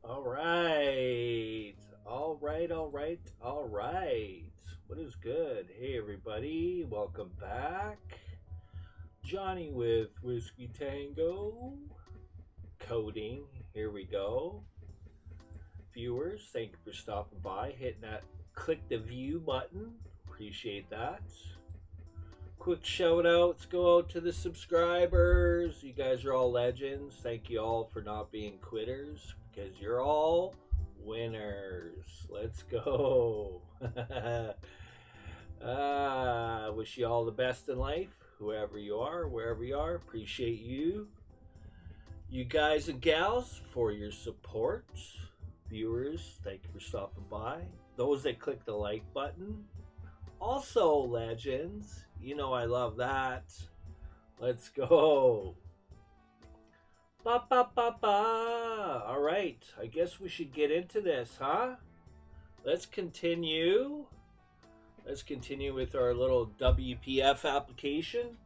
All right. All right. What is good? Hey, everybody. Welcome back. Johnny with WhiskeyTango. Coding. Here we go. Viewers, thank you for stopping by. Hitting that click the view button. Appreciate that. Quick shout outs go out to the subscribers. You guys are all legends. Thank you all for not being quitters because you're all winners. Let's go. Wish you all the best in life, whoever you are, wherever you are. Appreciate you. You guys and gals for your support. Viewers, thank you for stopping by. Those that click the like button, also legends. You know I love that. Let's go. Ba ba ba ba. All right, I guess we should get into this, huh? Let's continue. Let's continue with our little WPF application.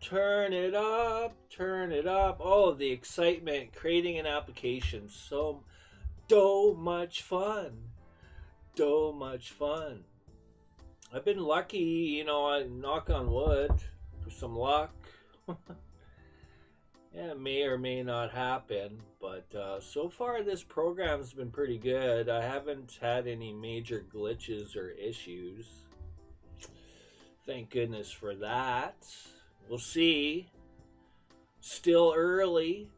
Turn it up, turn it up. Oh, the excitement creating an application. So much fun. So much fun. I've been lucky, you know, I knock on wood for some luck. Yeah, it may or may not happen, but so far this program's been pretty good. I haven't had any major glitches or issues. Thank goodness for that. We'll see. Still early.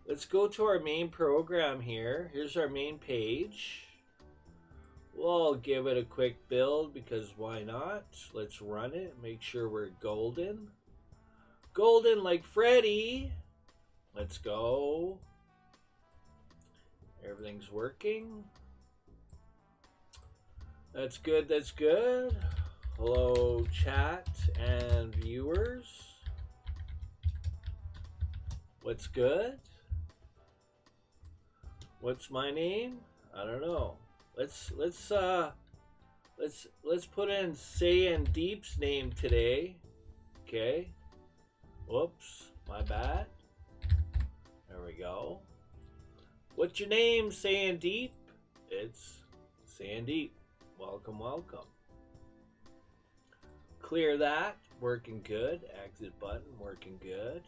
Let's go to our main program here. Here's our main page. We'll give it a quick build because why not? Let's run it. Make sure we're golden. Golden like Freddy. Let's go. Everything's working. That's good, that's good. Hello, chat and viewers. What's good? What's my name? I don't know. Let's put in Sandeep's name today. Okay. Whoops, my bad. There we go. What's your name, Sandeep? It's Sandeep. Welcome, welcome. Clear that. Working good. Exit button. Working good.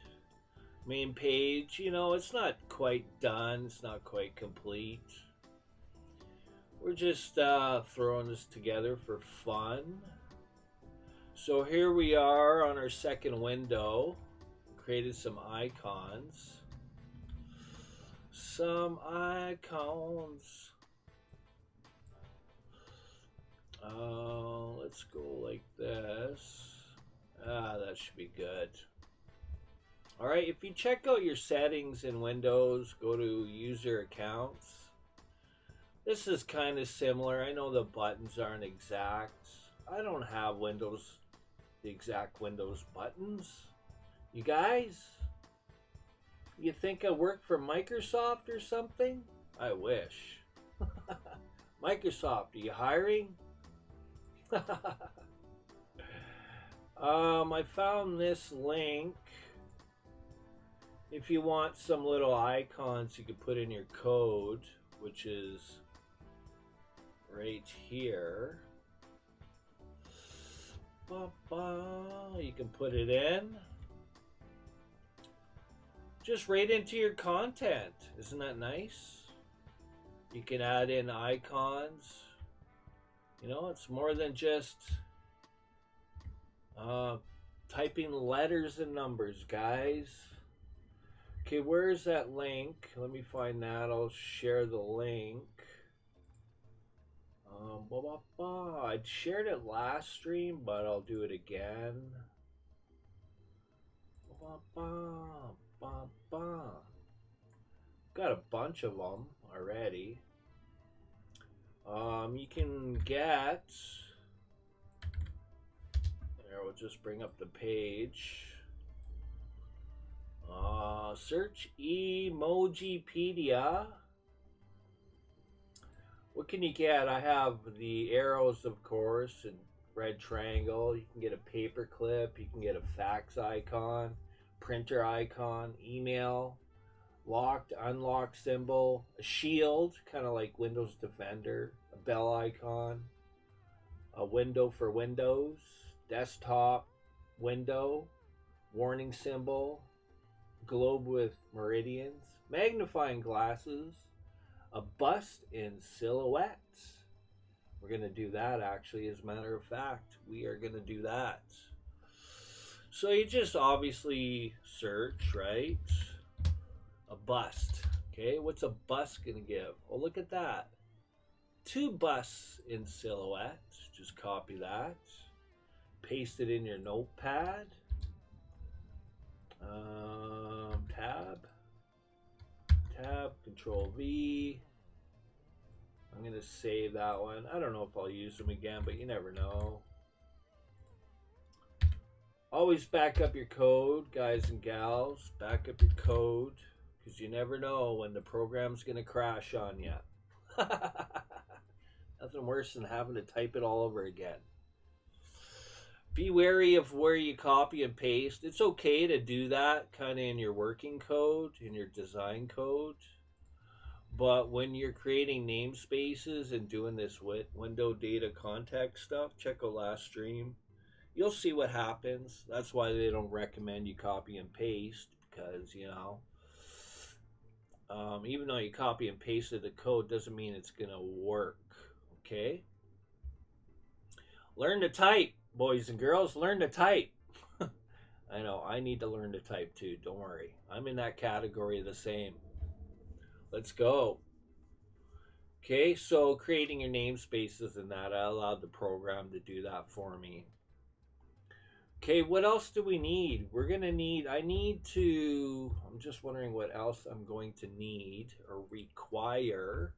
Main page. You know, it's not quite done. It's not quite complete. We're just throwing this together for fun. So here we are on our second window. Created some icons. Some icons. Let's go like this. That should be good. All right, if you check out your settings in Windows, go to user accounts. This is kind of similar. I know the buttons aren't exact. I don't have the exact Windows buttons. You guys? You think I work for Microsoft or something? I wish. Microsoft, are you hiring? I found this link. If you want some little icons you could put in your code, which is right here. You can put it in. Just right into your content. Isn't that nice? You can add in icons. You know, it's more than just typing letters and numbers, guys. Okay, where's that link? Let me find that. I'll share the link. I shared it last stream, but I'll do it again. Ba, ba, ba. Got a bunch of them already. You can get. There, we'll just bring up the page. Search Emojipedia. What can you get? I have the arrows, of course, and red triangle. You can get a paper clip. You can get a fax icon, printer icon, email, locked, unlocked symbol, a shield, kind of like Windows Defender, a bell icon, a window for Windows, desktop, window, warning symbol, globe with meridians, magnifying glasses, a bust in silhouette. We're going to do that actually, as a matter of fact. We are going to do that. So you just obviously search, right? A bust. Okay, what's a bust going to give? Oh, look at that. 2 busts in silhouette. Just copy that. Paste it in your notepad. Tab, Control V. I'm going to save that one. I don't know if I'll use them again, but you never know. Always back up your code, guys and gals. Back up your code, because you never know when the program's going to crash on you. Nothing worse than having to type it all over again. Be wary of where you copy and paste. It's okay to do that kind of in your working code, in your design code. But when you're creating namespaces and doing this window data context stuff, check out last stream. You'll see what happens. That's why they don't recommend you copy and paste, because, you know, even though you copy and pasted the code doesn't mean it's going to work. Okay? Learn to type, boys and girls. Learn to type. I know, I need to learn to type too. Don't worry. I'm in that category the same. Let's go. Okay, so creating your namespaces and that, I allowed the program to do that for me. Okay, what else do we need? I'm just wondering what else I'm going to need or require.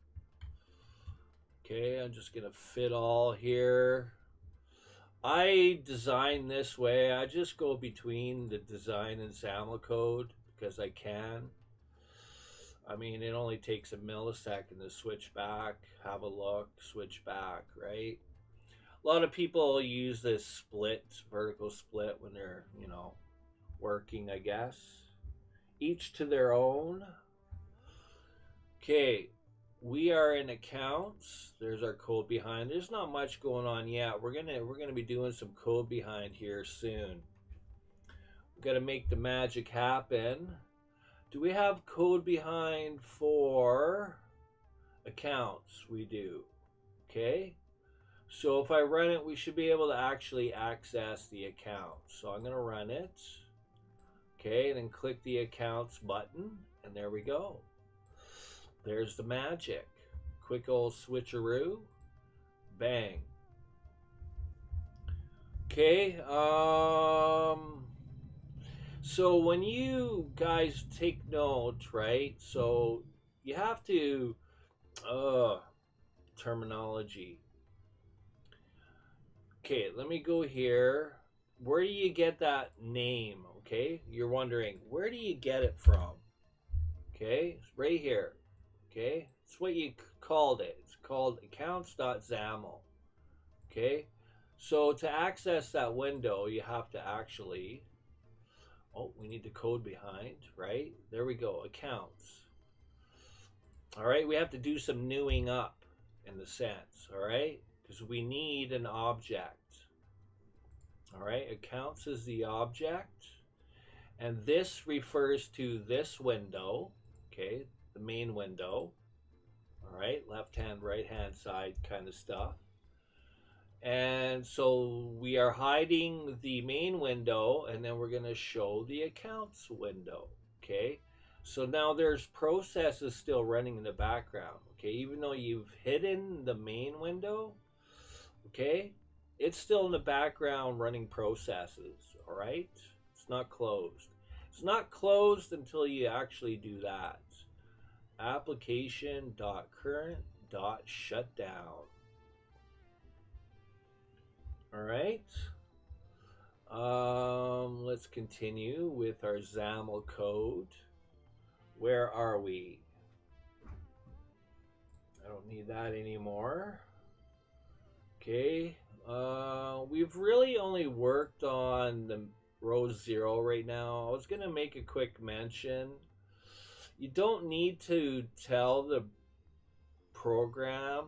Okay, I'm just going to fit all here. I design this way. I just go between the design and XAML code because I can. I mean, it only takes a millisecond to switch back, have a look, switch back, right? A lot of people use this split, vertical split, when they're, you know, working, I guess. Each to their own. Okay, we are in accounts. There's our code behind. There's not much going on yet. We're gonna be doing some code behind here soon. We've got to make the magic happen. Do we have code behind for accounts? We do. Okay. So if I run it, we should be able to actually access the account. So I'm going to run it. Okay, and then click the accounts button, and there we go. There's the magic. Quick old switcheroo. Bang. Okay, so when you guys take note, right? So you have to, terminology. Okay, let me go here. Where do you get that name? Okay, you're wondering, where do you get it from? Okay, it's right here. Okay, it's what you called it. It's called accounts.xaml. Okay, so to access that window, you have to actually, oh, we need the code behind, right? There we go, accounts. All right, we have to do some newing up in the sense, all right? Because we need an object. All right, accounts is the object. And this refers to this window, okay, the main window. All right, left hand, right hand side kind of stuff. And so we are hiding the main window, and then we're going to show the accounts window, okay? So now there's processes still running in the background, okay? Even though you've hidden the main window, okay, it's still in the background running processes, all right? It's not closed. It's not closed until you actually do that. Application.current.shutdown. All right. Let's continue with our XAML code. Where are we? I don't need that anymore. Okay. We've really only worked on the row 0 right now. I was going to make a quick mention. You don't need to tell the program.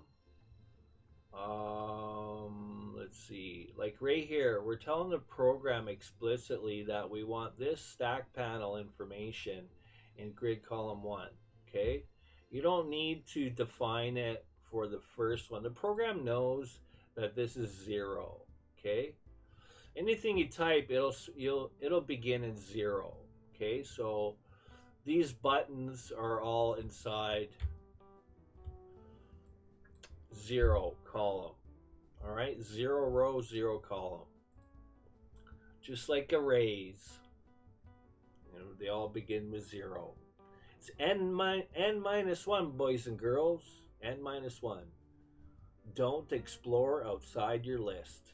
Let's see. Like right here, we're telling the program explicitly that we want this stack panel information in grid column 1. Okay. You don't need to define it for the first one. The program knows that this is 0. Okay. Anything you type, it'll begin in 0. Okay. So these buttons are all inside 0 column. All right, 0 row, 0 column. Just like arrays, they all begin with 0. It's n minus 1, boys and girls. N minus 1. Don't explore outside your list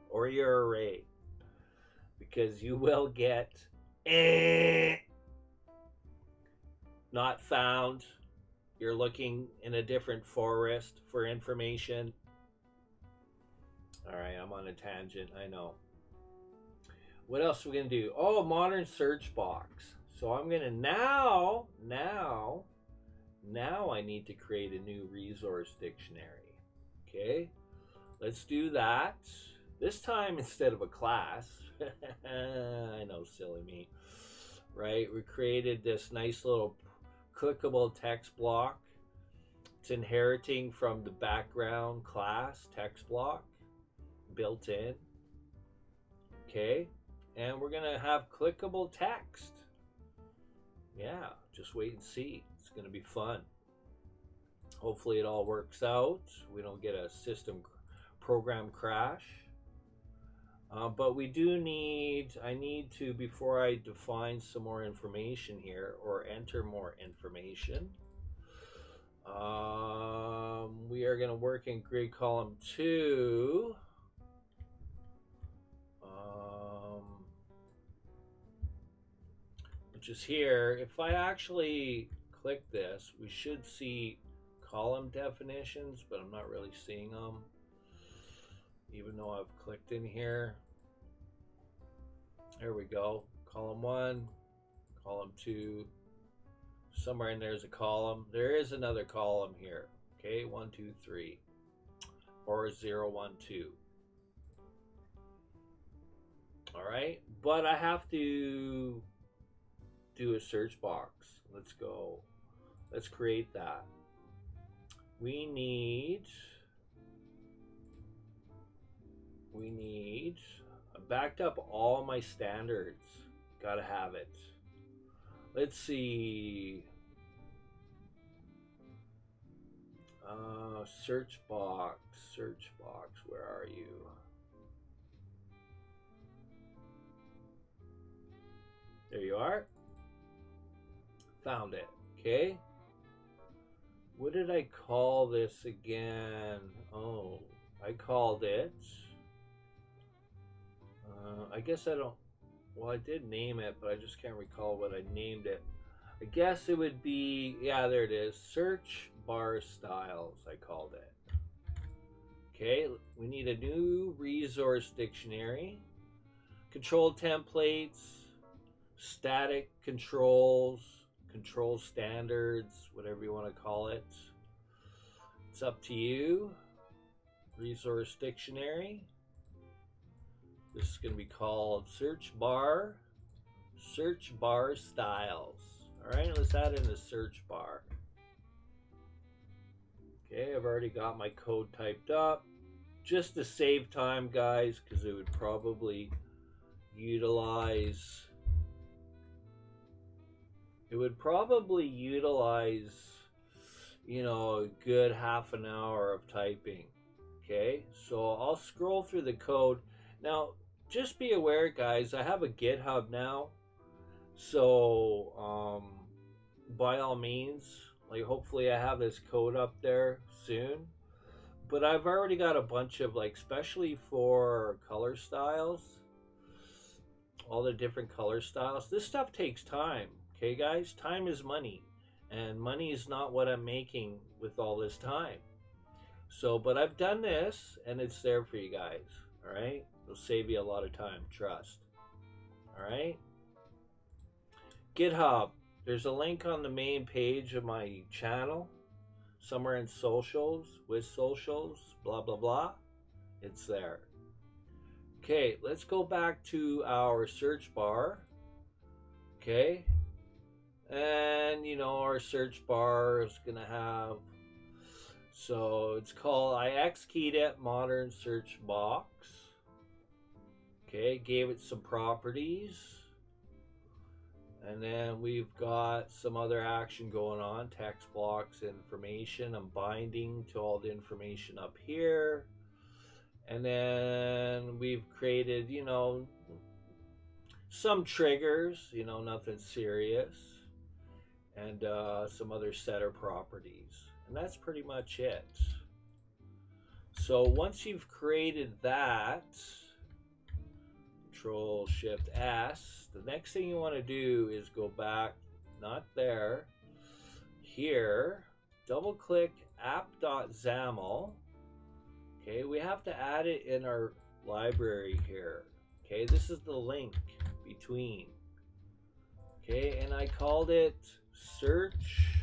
or your array, because you will get not found. You're looking in a different forest for information. All right, I'm on a tangent, I know. What else are we going to do? Oh, modern search box. So I'm going to now I need to create a new resource dictionary. Okay, let's do that. This time instead of a class. I know, silly me. Right, we created this nice little clickable text block. It's inheriting from the background class text block built in. Okay, and we're gonna have clickable text. Yeah, just wait and see. It's gonna be fun. Hopefully it all works out. We don't get a system program crash. But we do I need to, before I define some more information here or enter more information, we are going to work in grid column 2. Which is here. If I actually click this, we should see column definitions, but I'm not really seeing them, even though I've clicked in here. There we go. Column 1, column 2. Somewhere in there's a column. There is another column here. Okay, 1, 2, 3. Or 0, 1, 2. All right, but I have to do a search box. Let's go. Let's create that. We need I backed up all my standards. Gotta have it. Let's see. Search box, where are you? There you are. Found it. Okay. What did I call this again? Oh, I called it. I guess I don't. Well, I did name it, but I just can't recall what I named it. I guess it would be, yeah, there it is. Search bar styles, I called it. Okay, we need a new resource dictionary. Control templates, static controls, control standards, whatever you want to call it. It's up to you. Resource dictionary. This is going to be called search bar styles. All right, let's add in the search bar. Okay, I've already got my code typed up. Just to save time, guys, because it would probably utilize a good half an hour of typing. Okay, so I'll scroll through the code. Now, just be aware, guys, I have a GitHub now. So by all means, like hopefully I have this code up there soon. But I've already got a bunch of like, especially for color styles, all the different color styles. This stuff takes time. Okay, guys, time is money, and money is not what I'm making with all this time. So, but I've done this, and it's there for you guys. All right, it'll save you a lot of time. Trust. All right. GitHub. There's a link on the main page of my channel, somewhere in socials, with socials, blah blah blah. It's there. Okay, let's go back to our search bar. Okay, and you know our search bar is gonna have, so it's called, I X keyed it modern search box. Okay, gave it some properties, and then we've got some other action going on, text blocks, information. I'm binding to all the information up here, and then we've created, you know, some triggers, you know, nothing serious, and some other setter properties, and that's pretty much it. So once you've created that, Control Shift S, the next thing you want to do is go back, not there, here, double click app.xaml. Okay, we have to add it in our library here. Okay, this is the link between. Okay, and I called it search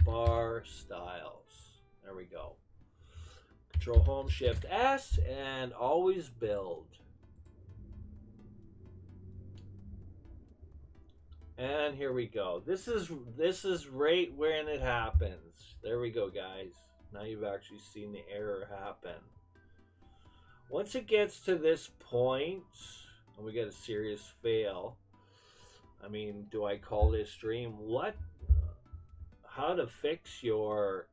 bar styles. There we go. Control Home Shift S and always build. And here we go. This is right when it happens. There we go, guys. Now you've actually seen the error happen. Once it gets to this point, and we get a serious fail, I mean, do I call this stream? What? How to fix your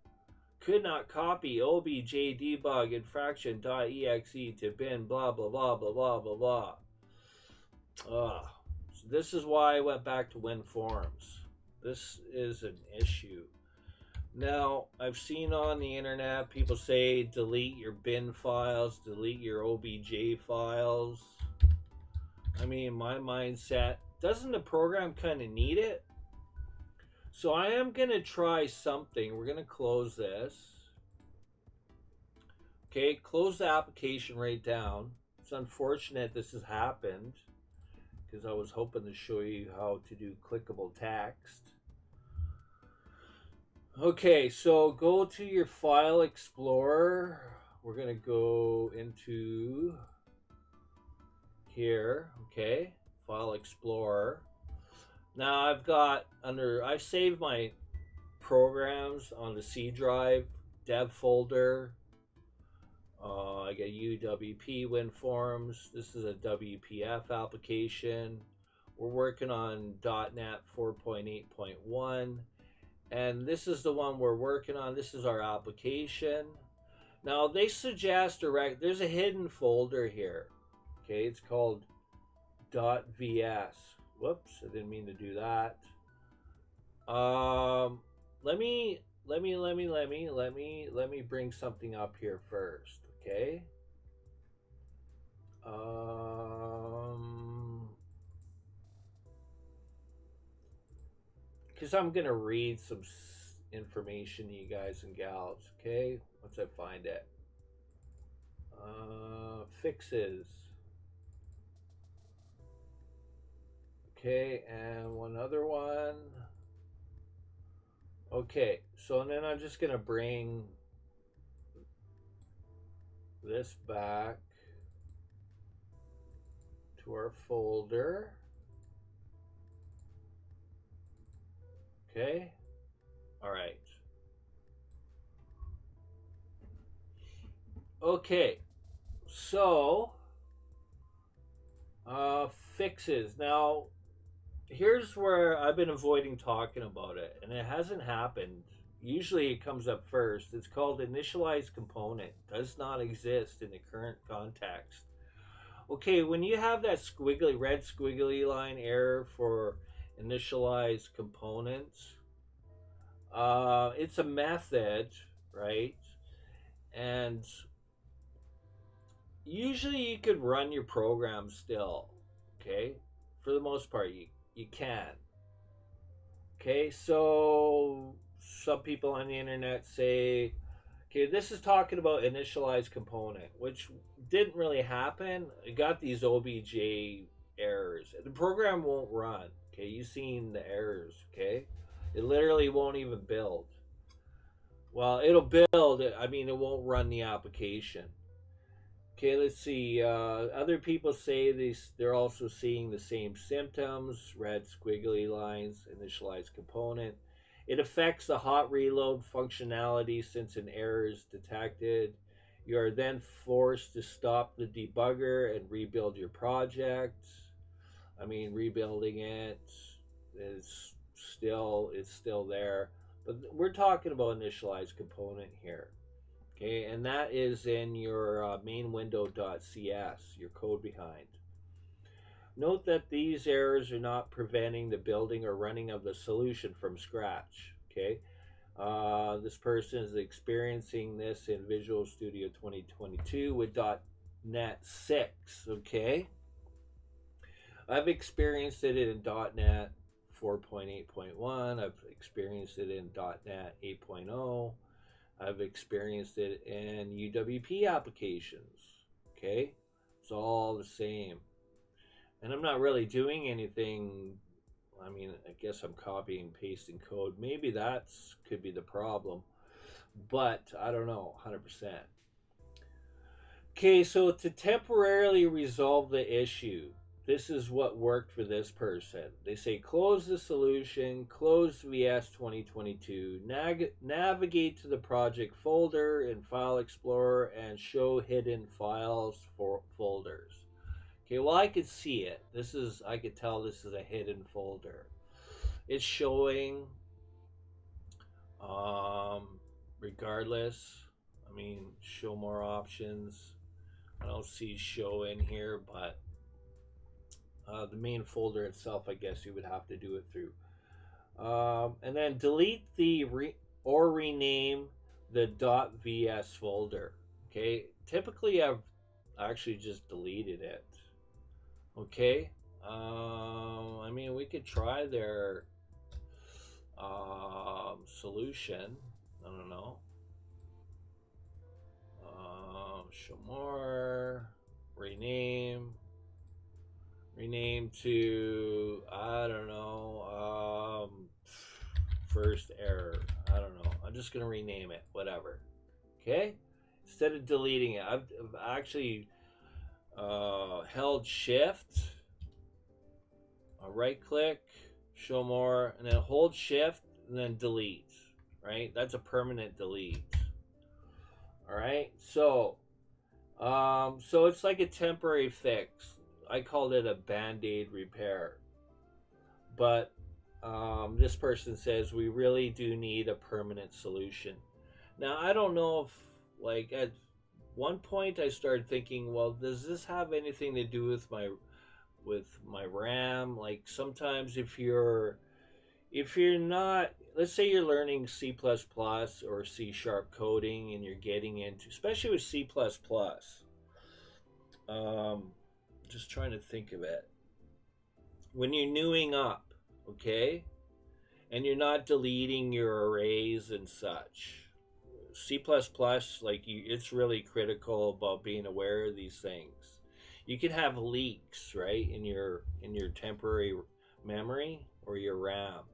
could not copy obj Debug infraction.exe to bin blah blah blah blah blah blah blah. So this is why I went back to WinForms. This is an issue. Now, I've seen on the internet people say delete your bin files, delete your obj files. I mean, my mindset, doesn't the program kind of need it? So I am going to try something. We're going to close this. Okay, close the application right down. It's unfortunate this has happened, because I was hoping to show you how to do clickable text. Okay, so go to your File Explorer. We're going to go into here, okay, File Explorer. Now I've got I've saved my programs on the C drive, dev folder. I got UWP WinForms. This is a WPF application. We're working on .NET 4.8.1. And this is the one we're working on. This is our application. Now they suggest there's a hidden folder here. Okay, it's called .vs. Whoops, I didn't mean to do that. Let me bring something up here first, okay? Because I'm gonna read some information to you guys and gals, okay? Once I find it. Fixes. Okay, and one other one. Okay, so then I'm just gonna bring this back to our folder. Okay, all right. Okay, so fixes. Now, here's where I've been avoiding talking about it, and it hasn't happened. Usually it comes up first. It's called initialize component. Does not exist in the current context. Okay, when you have that squiggly, red squiggly line error for initialize components, it's a method, right? And usually you could run your program still, okay? For the most part, you can. Okay, so some people on the internet say, okay, this is talking about initialized component, which didn't really happen. It got these obj errors. The program won't run. Okay, you've seen the errors. Okay, it literally won't even build. Well, it'll build. I mean, it won't run the application. Okay, let's see. Other people say they're also seeing the same symptoms: red squiggly lines, initialized component. It affects the hot reload functionality since an error is detected. You are then forced to stop the debugger and rebuild your project. I mean, rebuilding it is it's still there, but we're talking about initialized component here. Okay, and that is in your main window.cs, your code behind. Note that these errors are not preventing the building or running of the solution from scratch. Okay, this person is experiencing this in Visual Studio 2022 with .NET 6. Okay, I've experienced it in .NET 4.8.1. I've experienced it in .NET 8.0. I've experienced it in UWP applications. Okay, it's all the same. And I'm not really doing anything. I mean, I guess I'm copying and pasting code. Maybe that's could be the problem, but I don't know 100%. Okay, so to temporarily resolve the issue, this is what worked for this person. They say close the solution, close VS 2022, navigate to the project folder in File Explorer, and show hidden files for folders. Okay, well, I could see it. I could tell this is a hidden folder. It's showing, regardless. I mean, show more options. I don't see show in here, but the main folder itself, I guess you would have to do it through. And then delete or rename the .vs folder. Okay, typically I've actually just deleted it. Okay, I mean, we could try their solution. I don't know. Show more, rename to, I don't know, first error. I don't know. I'm just gonna rename it, whatever. Okay, instead of deleting it, I've actually held shift, right click, show more, and then hold shift and then delete. Right, that's a permanent delete. All right, so it's like a temporary fix. I called it a band-aid repair, but this person says we really do need a permanent solution. Now, I don't know if, like, at one point I started thinking, well, does this have anything to do with my RAM? Like, sometimes if you're not, let's say you're learning C++ or C# coding and you're getting into, especially with C++, just trying to think of it. When you're newing up, okay, and you're not deleting your arrays and such, C++, like it's really critical about being aware of these things. You can have leaks, right, in your temporary memory or your RAM.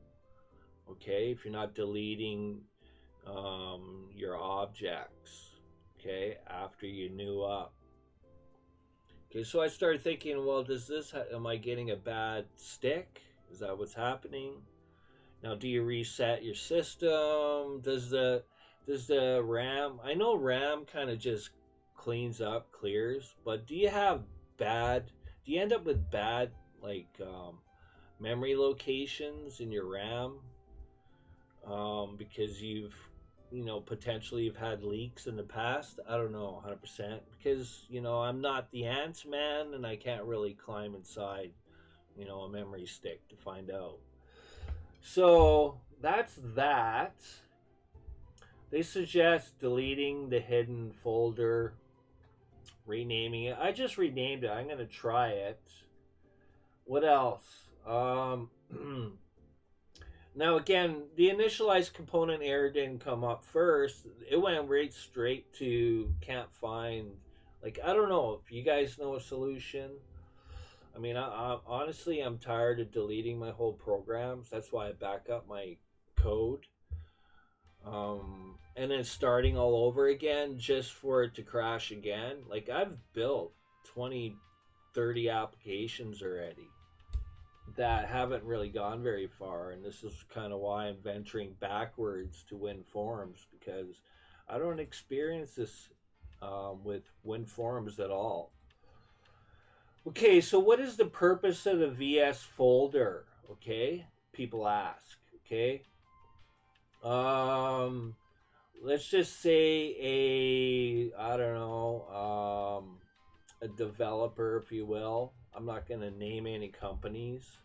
Okay, if you're not deleting your objects, okay, after you new up. Okay, so I started thinking, well, am I getting a bad stick? Is that what's happening? Now, do you reset your system? Does the RAM, I know RAM kind of just clears, but do you end up with bad, like, memory locations in your RAM? Because you've you know, potentially have had leaks in the past. I don't know 100% because, you know, I'm not the ants man and I can't really climb inside, you know, a memory stick to find out. So that's that. They suggest deleting the hidden folder, renaming it. I just renamed it. I'm going to try it. What else? Now, again, the initialized component error didn't come up first. It went right straight to can't find. Like, I don't know if you guys know a solution. I mean, honestly, I'm tired of deleting my whole programs. That's why I back up my code. And then starting all over again just for it to crash again. Like, I've built 20, 30 applications already that haven't really gone very far, and this is kind of why I'm venturing backwards to WinForms, because I don't experience this with WinForms at all. Okay, so what is the purpose of the VS folder? Okay, people ask. Okay, let's just say I don't know, a developer, if you will. I'm not going to name any companies.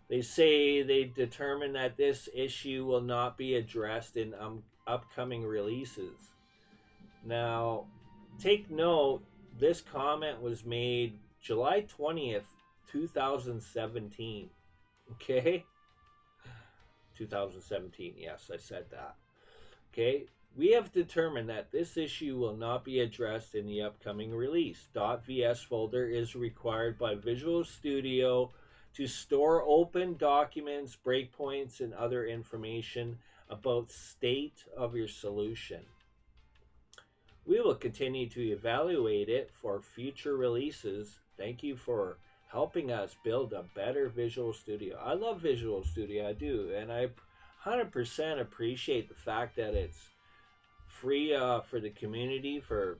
They say they determine that this issue will not be addressed in upcoming releases. Now, take note, this comment was made July 20th, 2017. Okay? 2017, yes, I said that. Okay? We have determined that this issue will not be addressed in the upcoming release. .vs folder is required by Visual Studio to store open documents, breakpoints, and other information about state of your solution. We will continue to evaluate it for future releases. Thank you for helping us build a better Visual Studio. I love Visual Studio, I do, and I 100% appreciate the fact that it's free for the community, for,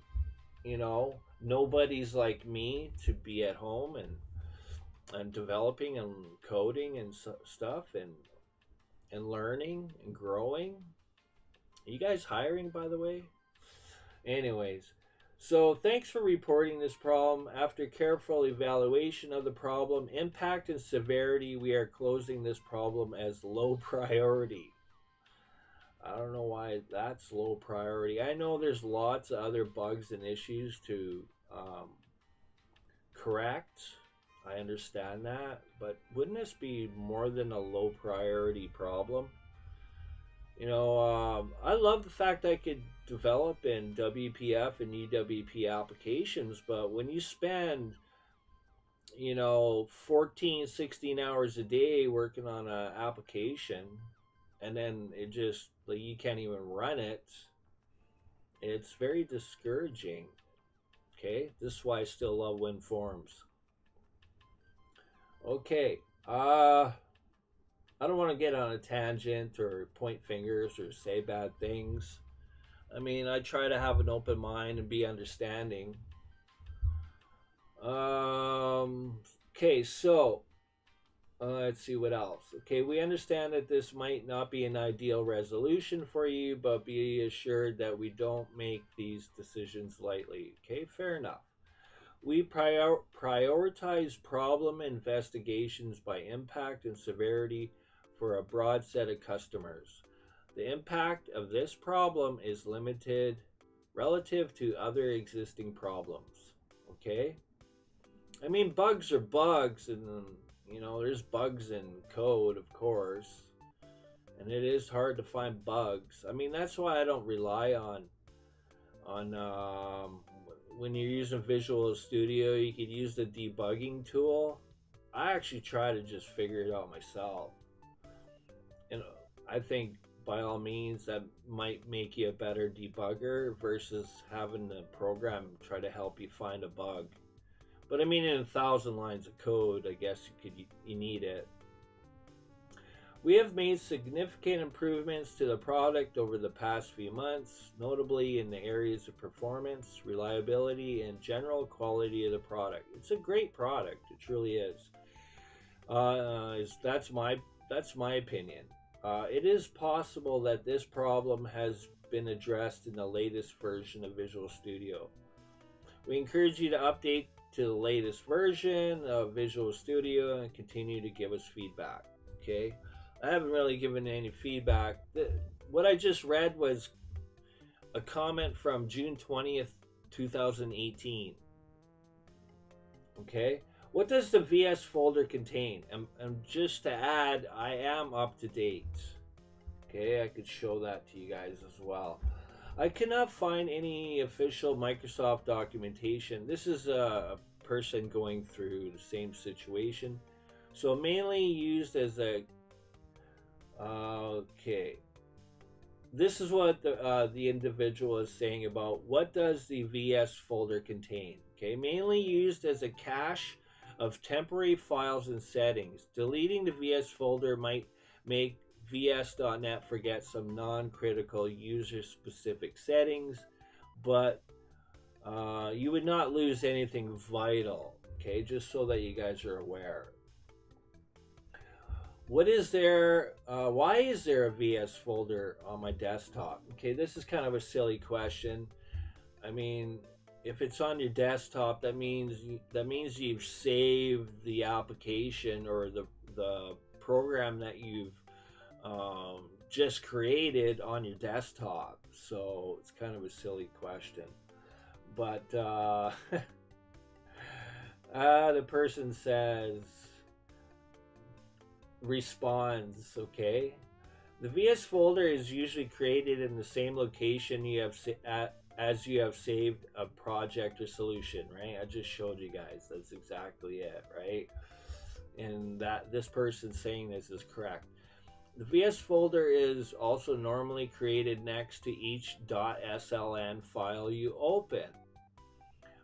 you know, nobody's like me to be at home and developing and coding and stuff and learning and growing. Are you guys hiring, by the way? Anyways, so thanks for reporting this problem. After careful evaluation of the problem, impact and severity, we are closing this problem as low priority. I don't know why that's low priority. I know there's lots of other bugs and issues to correct. I understand that, but wouldn't this be more than a low priority problem? You know, I love the fact I could develop in WPF and EWP applications, but when you spend, you know, 14, 16 hours a day working on an application, and then it just, like, you can't even run it, it's very discouraging. Okay, this is why I still love WinForms. Okay, I don't want to get on a tangent or point fingers or say bad things. I mean, I try to have an open mind and be understanding. Okay, so let's see what else. Okay, we understand that this might not be an ideal resolution for you, but be assured that we don't make these decisions lightly. Okay, fair enough. We prioritize problem investigations by impact and severity for a broad set of customers. The impact of this problem is limited relative to other existing problems. Okay? I mean, bugs are bugs, and, you know, there's bugs in code, of course, and it is hard to find bugs. I mean, that's why I don't rely on when you're using Visual Studio, you could use the debugging tool. I actually try to just figure it out myself, and I think by all means that might make you a better debugger versus having the program try to help you find a bug. But I mean, in 1,000 lines of code, I guess you need it. We have made significant improvements to the product over the past few months, notably in the areas of performance, reliability, and general quality of the product. It's a great product, it truly is. That's my opinion. It is possible that this problem has been addressed in the latest version of Visual Studio. We encourage you to update to the latest version of Visual Studio and continue to give us feedback. Okay, I haven't really given any feedback. What I just read was a comment from June 20th, 2018. Okay, what does the VS folder contain? And just to add, I am up to date. Okay, I could show that to you guys as well. I cannot find any official Microsoft documentation. This is a person going through the same situation. So mainly used as a, okay. This is what the individual is saying about what does the VS folder contain. Okay, mainly used as a cache of temporary files and settings. Deleting the VS folder might make VS.NET forget some non-critical user-specific settings, but you would not lose anything vital. Okay, just so that you guys are aware. What is there? Why is there a VS folder on my desktop? Okay, this is kind of a silly question. I mean, if it's on your desktop, that means you've saved the application or the program that you've just created on your desktop. So it's kind of a silly question. But the person says, responds, okay, the VS folder is usually created in the same location you have as you have saved a project or solution, right? I just showed you guys. That's exactly it, right? And that this person saying this is correct. The VS folder is also normally created next to each .sln file you open.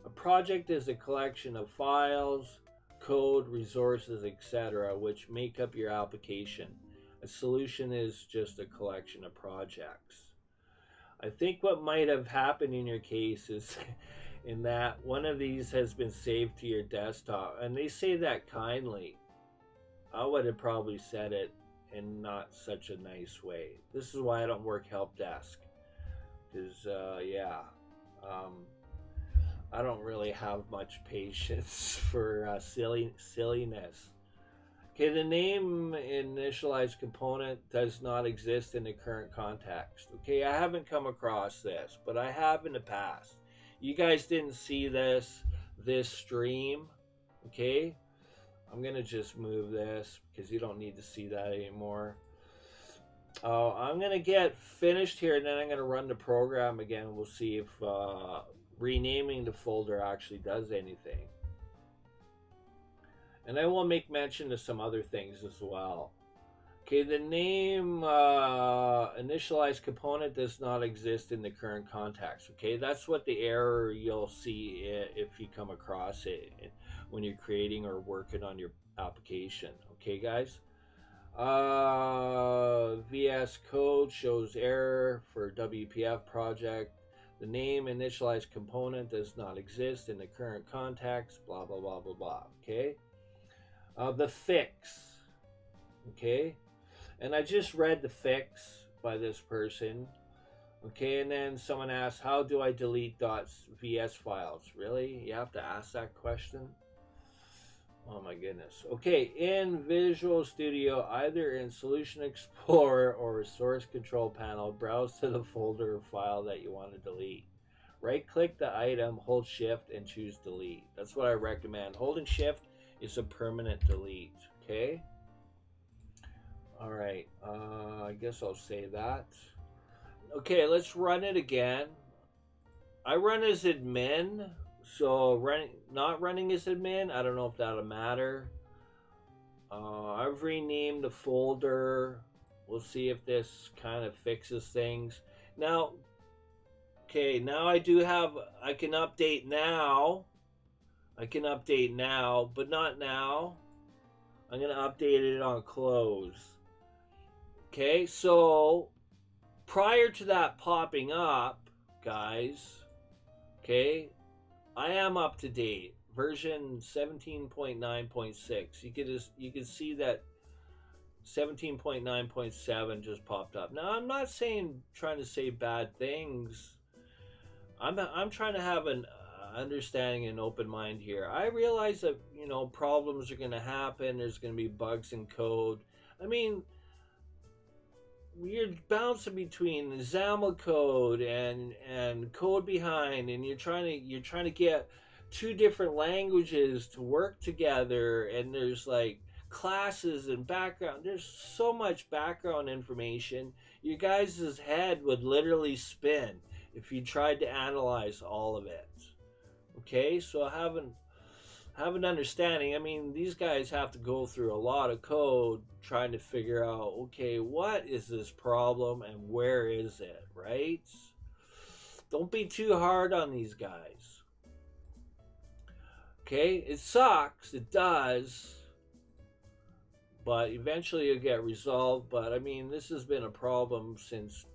A project is a collection of files, code, resources, etc., which make up your application. A solution is just a collection of projects. I think what might have happened in your case is in that one of these has been saved to your desktop, and they say that kindly. I would have probably said it in not such a nice way. This is why I don't work help desk, because I don't really have much patience for silliness. Okay, the name initialized component does not exist in the current context. Okay, I haven't come across this, but I have in the past. You guys didn't see this stream, okay? I'm gonna just move this because you don't need to see that anymore. I'm gonna get finished here and then I'm gonna run the program again. We'll see if renaming the folder actually does anything. And I will make mention of some other things as well. Okay, the name initialized component does not exist in the current context. Okay, that's what the error you'll see if you come across it when you're creating or working on your application. Okay, guys. VS code shows error for WPF project. The name initialized component does not exist in the current context. Blah blah blah blah blah. Okay. The fix. Okay. And I just read the fix by this person. Okay, and then someone asks, how do I delete .vs files? Really? You have to ask that question? Oh my goodness. Okay, in Visual Studio, either in Solution Explorer or Source Control Panel, browse to the folder or file that you want to delete. Right-click the item, hold Shift, and choose Delete. That's what I recommend. Holding Shift is a permanent delete. Okay? Alright, I guess I'll say that. Okay, let's run it again. I run as admin, so not running as admin, I don't know if that'll matter. I've renamed the folder. We'll see if this kind of fixes things. Now, okay, now I can update now. I can update now, but not now. I'm going to update it on close. Okay, so prior to that popping up, guys, okay, I am up to date. Version 17.9.6. You can see that 17.9.7 just popped up. Now I'm not trying to say bad things. I'm trying to have an understanding and open mind here. I realize that problems are going to happen. There's going to be bugs in code. I mean, you're bouncing between XAML code and code behind, and you're trying to get two different languages to work together, and there's like classes and background. There's so much background information. Your guys' head would literally spin if you tried to analyze all of it. Okay, so have an understanding. I mean, these guys have to go through a lot of code trying to figure out, okay, what is this problem and where is it, right? Don't be too hard on these guys. Okay, it sucks, it does, but eventually it'll get resolved. But I mean, this has been a problem since,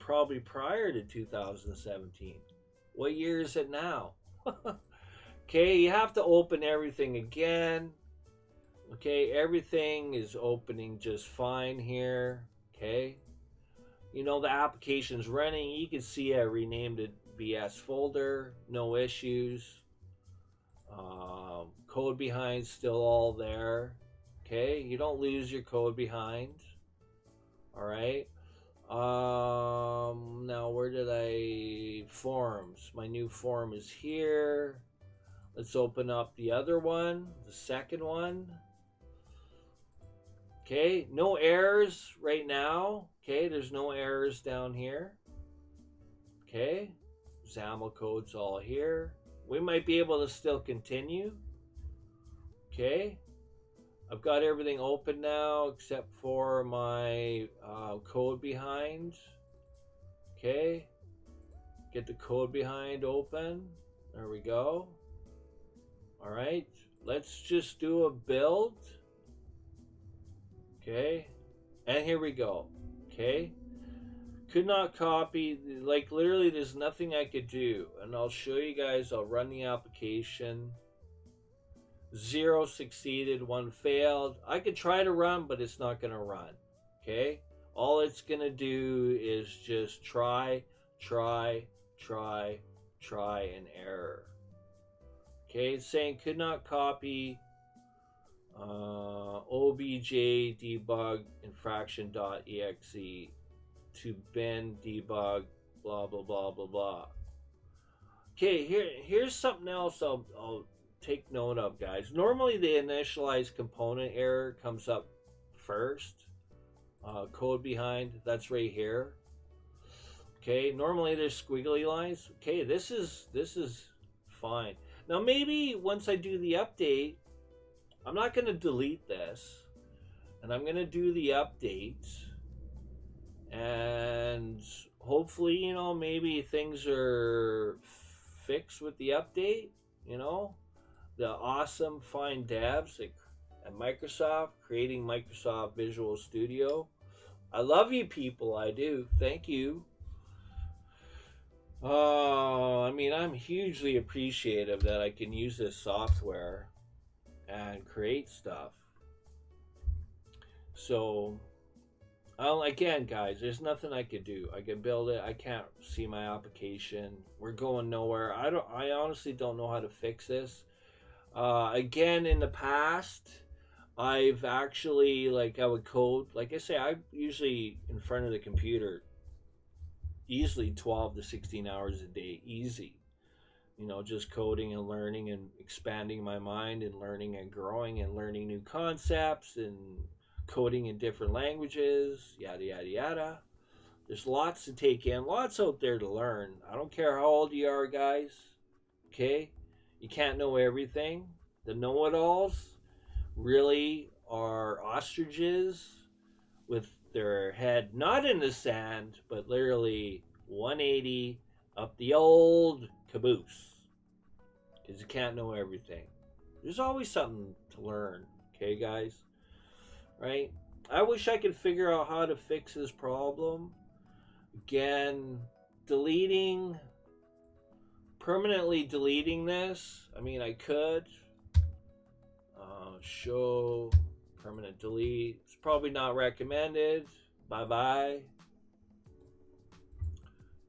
probably prior to 2017. What year is it now? Okay, you have to open everything again. Okay, everything is opening just fine here. Okay, the application's running. You can see I renamed it BS folder. No issues. Code behind still all there. Okay, you don't lose your code behind. All right. Now where did forms? My new form is here. Let's open up the other one, the second one. Okay, no errors right now. Okay, there's no errors down here. Okay, XAML code's all here. We might be able to still continue. Okay, I've got everything open now except for my code behind. Okay, get the code behind open. There we go. All right, let's just do a build. Okay, and here we go. Okay, could not copy, like literally there's nothing I could do, and I'll show you guys. I'll run the application. 0 succeeded, 1 failed. I could try to run, but it's not gonna run. Okay, all it's gonna do is just try and error. Okay, it's saying could not copy obj Debug ApplicationName.exe to bin debug blah blah blah blah blah. Okay, here's something else I'll take note of, guys. Normally the initialize component error comes up first. Code behind, that's right here. Okay, normally there's squiggly lines. Okay, this is fine. Now maybe once I do the update, I'm not going to delete this, and I'm going to do the update, and hopefully, maybe things are fixed with the update. The awesome fine devs at Microsoft creating Microsoft Visual Studio. I love you people, I do. Thank you. I'm hugely appreciative that I can use this software and create stuff. So, again, guys, there's nothing I could do. I can build it. I can't see my application. We're going nowhere. I honestly don't know how to fix this. Again, in the past, I've actually, I would code. Like I say, I'm usually in front of the computer easily 12 to 16 hours a day, easy. Just coding and learning and expanding my mind and learning and growing and learning new concepts and coding in different languages, yada, yada, yada. There's lots to take in, lots out there to learn. I don't care how old you are, guys. Okay? You can't know everything. The know-it-alls really are ostriches with their head not in the sand, but literally 180 up the old caboose. Because you can't know everything. There's always something to learn. Okay, guys? Right? I wish I could figure out how to fix this problem. Again, permanently deleting this. I could show permanent permanent delete. It's probably not recommended. Bye-bye.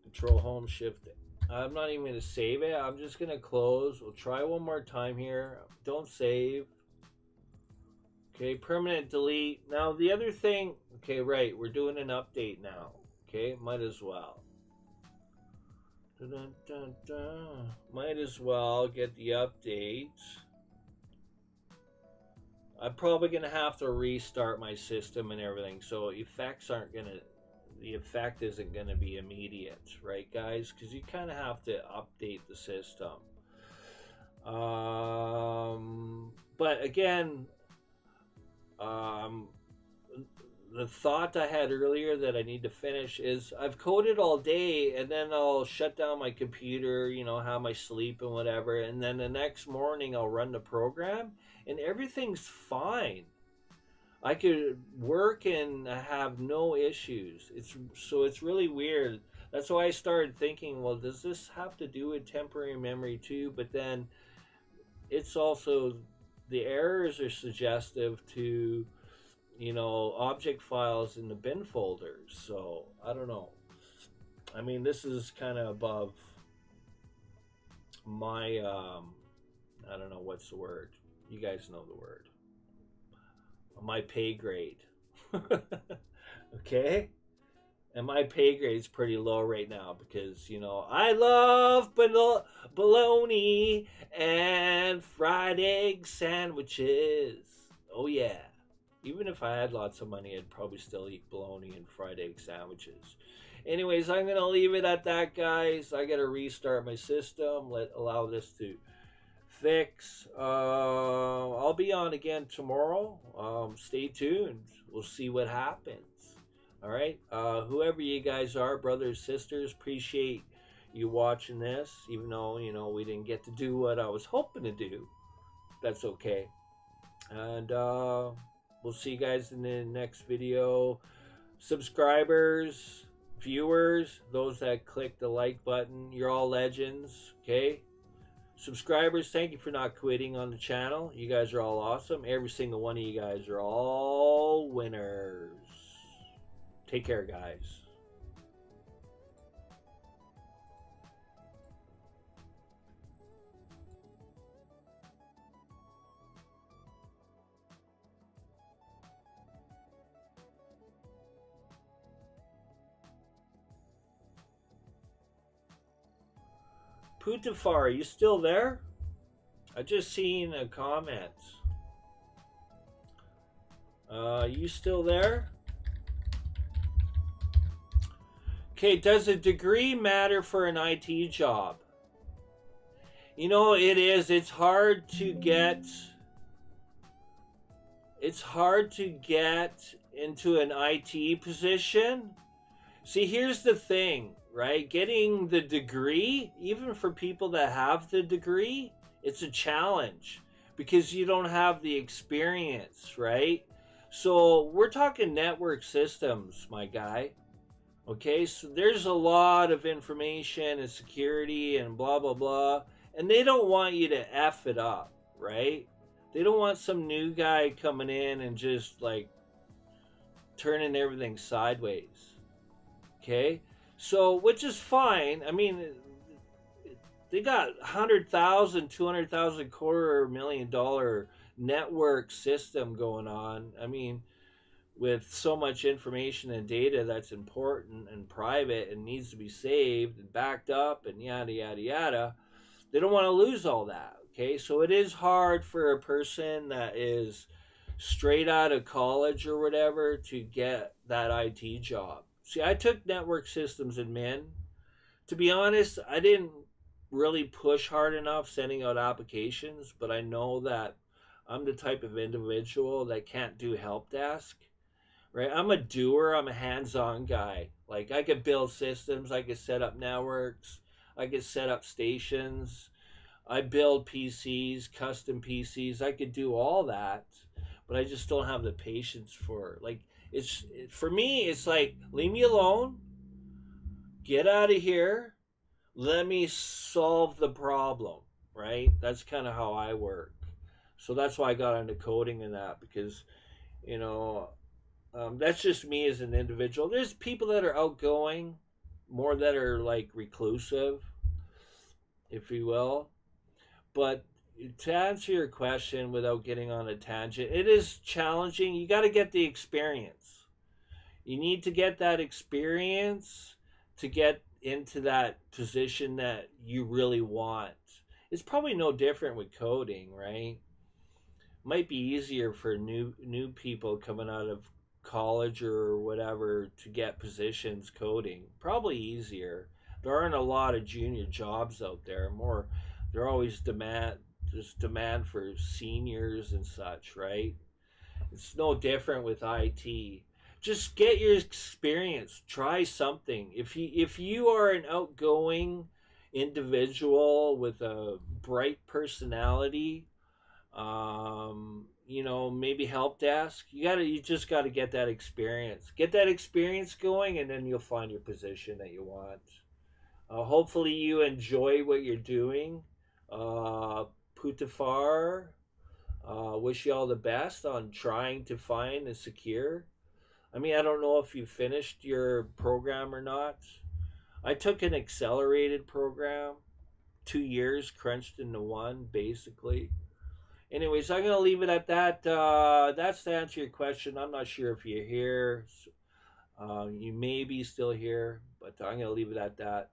Control Home Shift. I'm not even going to save it. I'm just going to close. We'll try one more time here. Don't save. Okay, permanent delete. Now the other thing, okay, right, we're doing an update now. Okay, might as well. Dun, dun, dun. Might as well get the update. I'm probably going to have to restart my system and everything, so effects aren't going to, the effect isn't going to be immediate, right, guys? Because you kind of have to update the system. But again, the thought I had earlier that I need to finish is I've coded all day and then I'll shut down my computer, you know, have my sleep and whatever, and then the next morning I'll run the program and everything's fine. I could work and have no issues. It's really weird. That's why I started thinking, well, does this have to do with temporary memory too? But then it's also, the errors are suggestive to, you know, object files in the bin folders. So I don't know. I mean, this is kind of above my I don't know what's the word. You guys know the word. My pay grade. Okay? And my pay grade is pretty low right now because, you know, I love bologna and fried egg sandwiches. Oh yeah. Even if I had lots of money, I'd probably still eat bologna and fried egg sandwiches. Anyways, I'm going to leave it at that, guys. I got to restart my system. Allow this to fix. I'll be on again tomorrow. Stay tuned. We'll see what happens. All right. Whoever you guys are, brothers, sisters, appreciate you watching this. Even though, you know, we didn't get to do what I was hoping to do. That's okay. And we'll see you guys in the next video. Subscribers, viewers, those that click the like button, you're all legends, okay? Subscribers, thank you for not quitting on the channel. You guys are all awesome. Every single one of you guys are all winners. Take care, guys. Putafar, are you still there? I just seen a comment. You still there? Okay, does a degree matter for an IT job? You know, it is. It's hard to get into an IT position. See, here's the thing, right? Getting the degree, even for people that have the degree, it's a challenge because you don't have the experience, right? So we're talking network systems, my guy. Okay, so there's a lot of information and security and blah, blah, blah. And they don't want you to F it up, right? They don't want some new guy coming in and just like turning everything sideways. Okay, so which is fine. I mean, they got $100,000, $200,000, $250,000 network system going on. I mean, with so much information and data that's important and private and needs to be saved and backed up and yada, yada, yada, they don't want to lose all that. Okay, so it is hard for a person that is straight out of college or whatever to get that IT job. See, I took network systems admin. To be honest, I didn't really push hard enough sending out applications, but I know that I'm the type of individual that can't do help desk. Right? I'm a doer. I'm a hands-on guy. Like, I could build systems. I could set up networks. I could set up stations. I build PCs, custom PCs. I could do all that, but I just don't have the patience for it. Like, for me, it's like, leave me alone. Get out of here. Let me solve the problem, right? That's kind of how I work. So that's why I got into coding and that, because You know, that's just me as an individual. There's people that are outgoing, more that are like reclusive, if you will. But to answer your question without getting on a tangent, it is challenging. You got to get the experience. You need to get that experience to get into that position that you really want. It's probably no different with coding, right? Might be easier for new people coming out of college or whatever to get positions coding. Probably easier. There aren't a lot of junior jobs out there. More, there always demand there's demand for seniors and such, right? It's no different with IT. Just get your experience. Try something. If you are an outgoing individual with a bright personality, maybe help desk. You just gotta get that experience. Get that experience going, and then you'll find your position that you want. Hopefully, you enjoy what you're doing. Uh, Putafar, wish you all the best on trying to find and secure. I mean, I don't know if you finished your program or not. I took an accelerated program, 2 years crunched into one, basically. Anyways, I'm gonna leave it at that. That's to answer your question. I'm not sure if you're here. You may be still here, but I'm gonna leave it at that.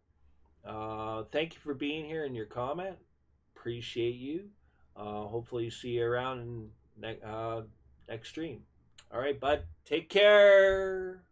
Thank you for being here and your comment. Appreciate you. Hopefully, see you around in next stream. All right, bud. Take care.